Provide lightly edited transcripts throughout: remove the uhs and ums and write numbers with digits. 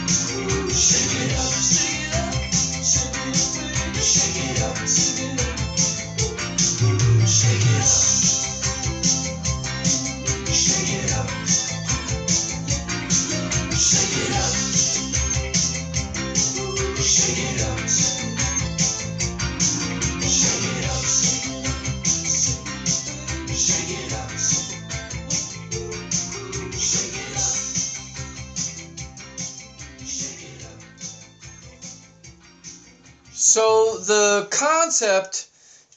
Shake it up, shake it up, shake it up, shake it up, shake it up, shake it up, shake it up, shake it up, shake it up, shake it up, shake it up, shake it up. So the concept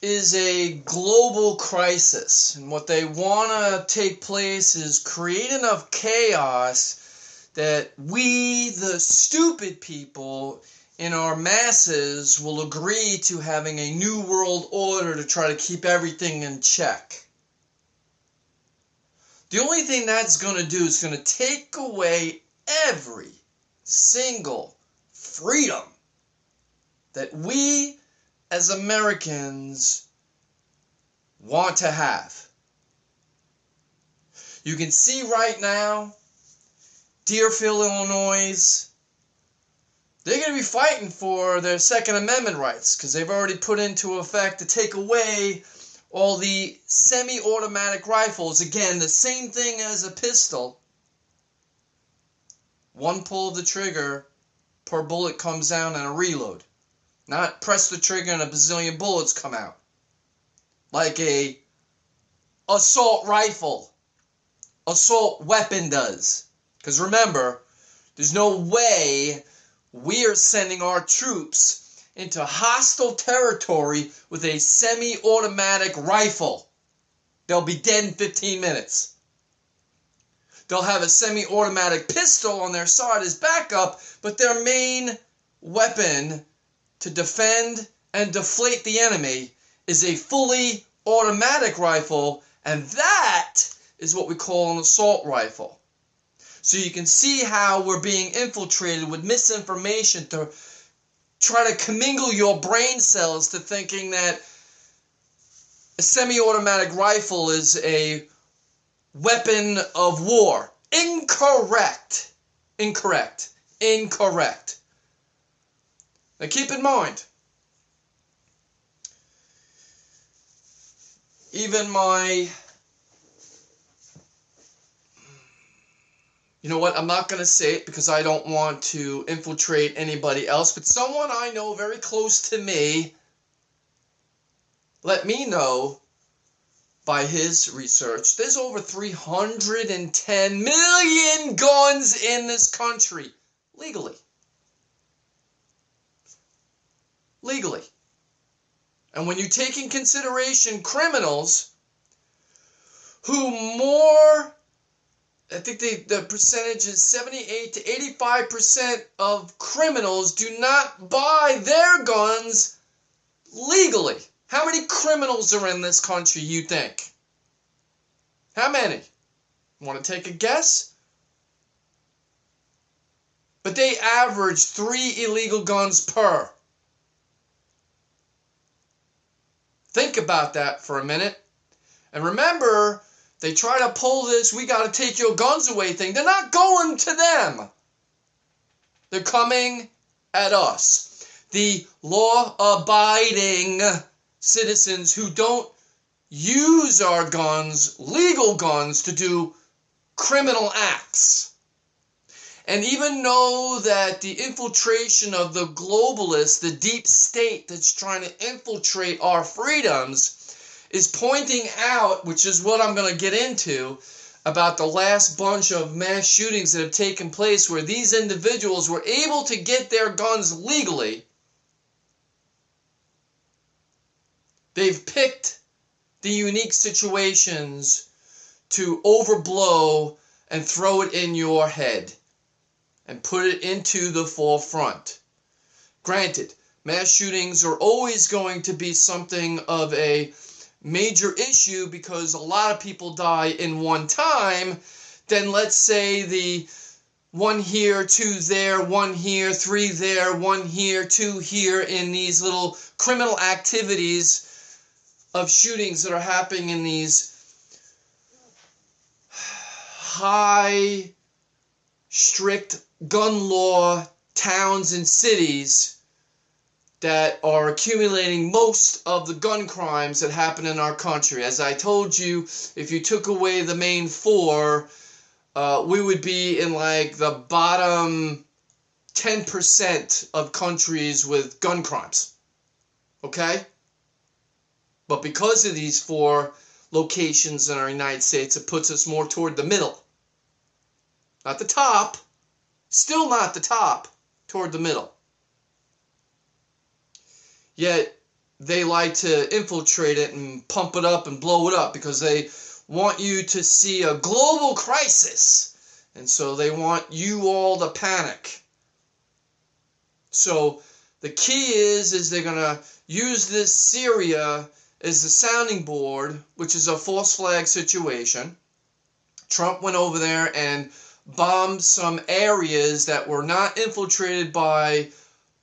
is a global crisis, and what they want to take place is create enough chaos that we, the stupid people in our masses, will agree to having a new world order to try to keep everything in check. The only thing that's going to do is going to take away every single freedom that we as Americans want to have. You can see right now, Deerfield, Illinois, they're going to be fighting for their Second Amendment rights because they've already put into effect to take away all the semi-automatic rifles. Again, the same thing as a pistol. One pull of the trigger per bullet comes down and a reload. Not press the trigger and a bazillion bullets come out. Like a assault rifle, assault weapon does. Because remember, there's no way we are sending our troops into hostile territory with a semi-automatic rifle. They'll be dead in 15 minutes. They'll have a semi-automatic pistol on their side as backup, but their main weapon to defend and deflate the enemy is a fully automatic rifle, and that is what we call an assault rifle. So you can see how we're being infiltrated with misinformation to try to commingle your brain cells to thinking that a semi-automatic rifle is a weapon of war. Incorrect. Incorrect. Incorrect. Now keep in mind, even my, you know what, I'm not going to say it because I don't want to infiltrate anybody else, but someone I know very close to me let me know by his research, there's over 310 million guns in this country, legally. Legally. And when you take in consideration criminals who more, I think the percentage is 78 to 85% of criminals do not buy their guns legally. How many criminals are in this country, you think? How many? Want to take a guess? But they average 3 illegal guns per. Think about that for a minute. And remember, they try to pull this, we got to take your guns away thing. They're not going to them. They're coming at us. The law-abiding citizens who don't use our guns, legal guns, to do criminal acts. And even know that the infiltration of the globalists, the deep state that's trying to infiltrate our freedoms, is pointing out, which is what I'm going to get into, about the last bunch of mass shootings that have taken place where these individuals were able to get their guns legally. They've picked the unique situations to overblow and throw it in your head and put it into the forefront. Granted, mass shootings are always going to be something of a major issue because a lot of people die in one time. Then let's say the 1 here, 2 there, 1 here, 3 there, 1 here, 2 here in these little criminal activities of shootings that are happening in these high strict gun law towns and cities that are accumulating most of the gun crimes that happen in our country. As I told you, if you took away the main four, we would be in like the bottom 10% of countries with gun crimes. Okay? But because of these four locations in our United States, it puts us more toward the middle. Not the top. Still not the top. Toward the middle. Yet, they like to infiltrate it and pump it up and blow it up because they want you to see a global crisis. And so they want you all to panic. So the key is they're going to use this Syria as the sounding board, which is a false flag situation. Trump went over there and bombed some areas that were not infiltrated by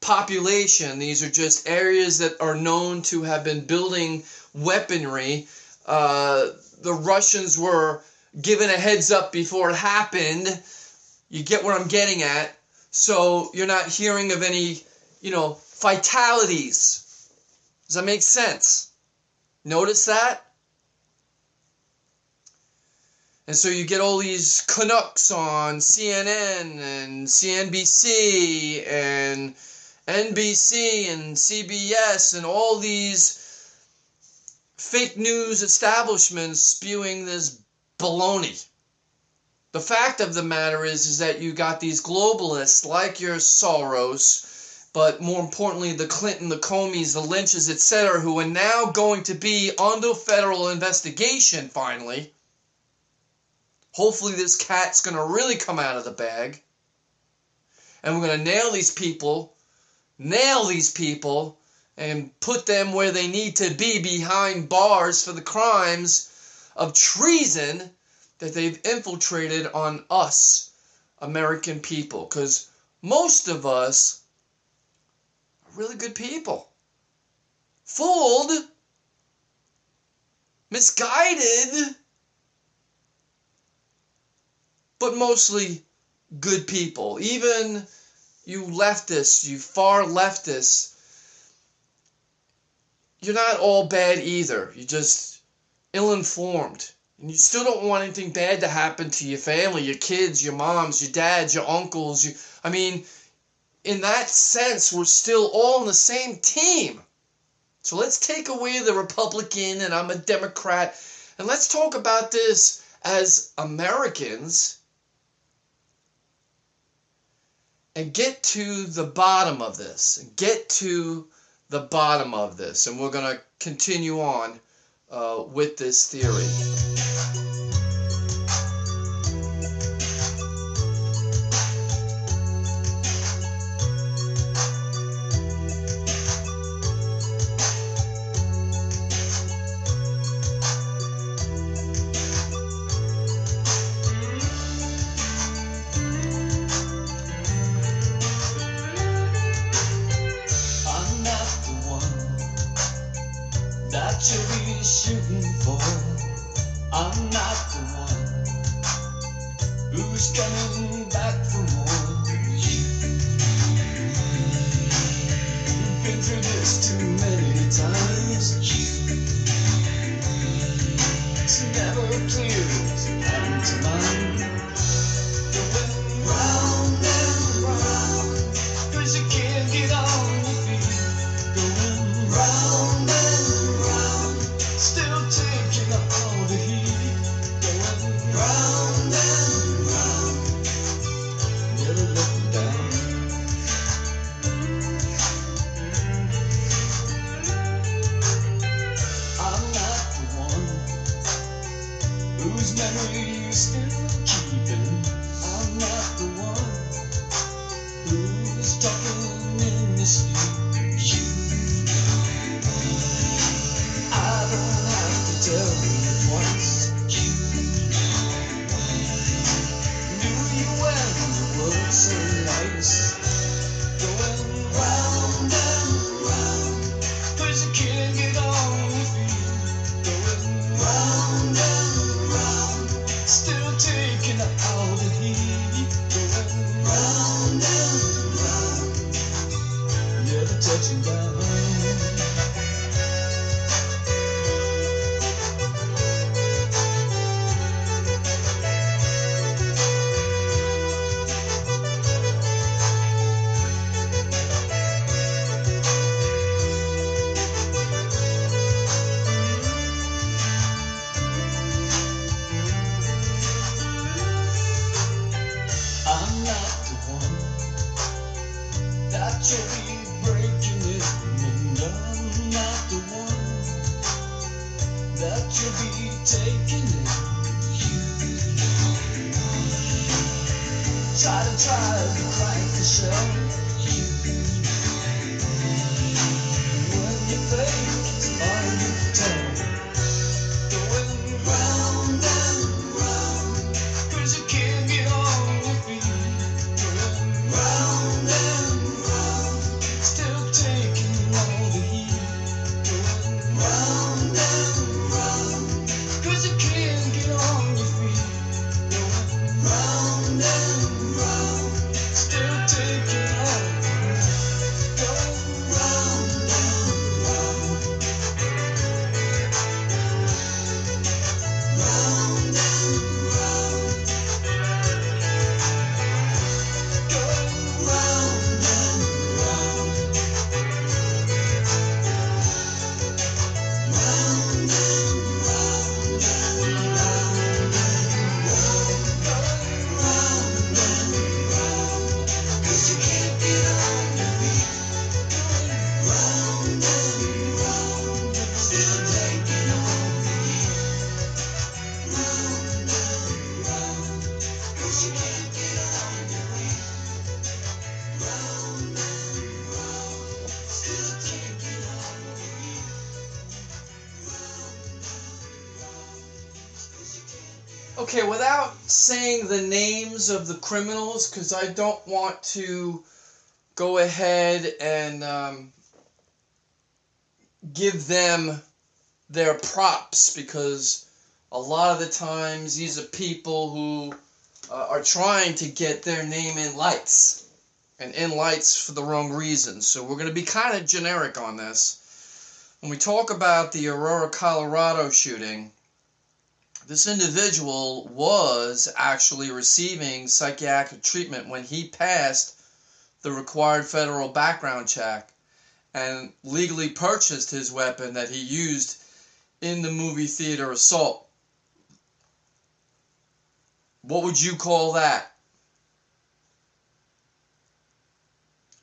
population. These are just areas that are known to have been building weaponry. The Russians were given a heads up before it happened. You get what I'm getting at. So you're not hearing of any, fatalities. Does that make sense? Notice that? And so you get all these Canucks on CNN and CNBC and NBC and CBS and all these fake news establishments spewing this baloney. The fact of the matter is that you got these globalists like your Soros, but more importantly the Clinton, the Comeys, the Lynches, etc., who are now going to be under federal investigation finally. Hopefully this cat's going to really come out of the bag. And we're going to nail these people, and put them where they need to be, behind bars for the crimes of treason that they've infiltrated on us, American people. Because most of us are really good people. Fooled, misguided, but mostly good people. Even you leftists, you far leftists, you're not all bad either. You're just ill-informed. And you still don't want anything bad to happen to your family, your kids, your moms, your dads, your uncles. In that sense, we're still all on the same team. So let's take away the Republican and I'm a Democrat. And let's talk about this as Americans. And get to the bottom of this. And we're going to continue on with this theory. That you'll be shooting for. you'll be breaking it, and I'm not the one that you'll be taking it. Try to crack the shell. When you fake, it's hard to tell. Going round and round, 'cause you can't get on your feet. Going round and round, still taking all the heat. Going round and round, 'cause you can't get on your feet. Going round and round, still taking all the heat. Going round and round, round and round, going round and round, round and round and round and round, going round and round, 'cause you can't get on your feet. Going round and round, still taking all the heat. Round and round, 'cause you can't get on your feet. Round and round, still taking all the heat. Okay, without saying the names of the criminals, because I don't want to go ahead and give them their props, because a lot of the times these are people who are trying to get their name in lights, and in lights for the wrong reasons. So we're going to be kind of generic on this. When we talk about the Aurora, Colorado shooting, this individual was actually receiving psychiatric treatment when he passed the required federal background check and legally purchased his weapon that he used in the movie theater assault. What would you call that?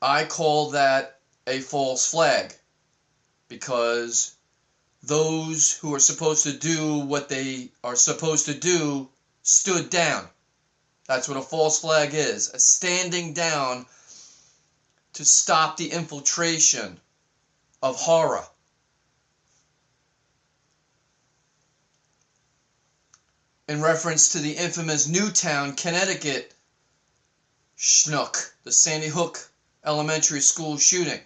I call that a false flag, because those who are supposed to do what they are supposed to do stood down. That's what a false flag is, a standing down to stop the infiltration of horror. In reference to the infamous Newtown, Connecticut schnook, the Sandy Hook Elementary School shooting.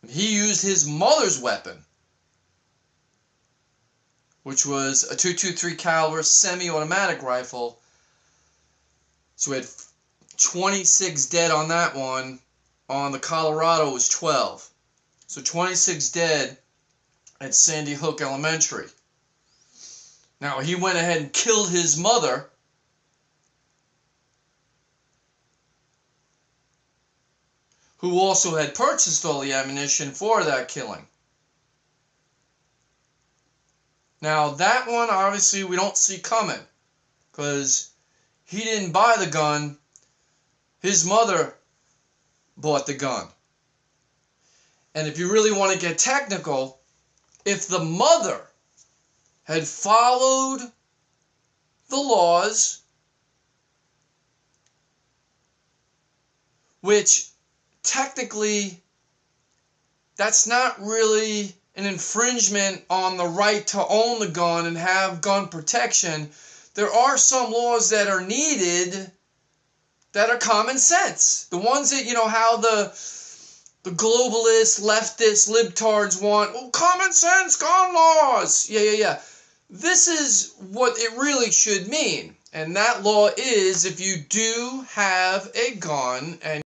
He used his mother's weapon, which was a .223 caliber semi-automatic rifle. So we had 26 dead on that one. On the Colorado, it was 12. So 26 dead at Sandy Hook Elementary. Now, he went ahead and killed his mother, who also had purchased all the ammunition for that killing. Now, that one, obviously, we don't see coming, because he didn't buy the gun. His mother bought the gun. And if you really want to get technical, if the mother had followed the laws, which technically that's not really an infringement on the right to own the gun and have gun protection. There are some laws that are needed that are common sense. The ones that, how the globalists, leftists, libtards want, common sense, gun laws. Yeah. This is what it really should mean. And that law is, if you do have a gun and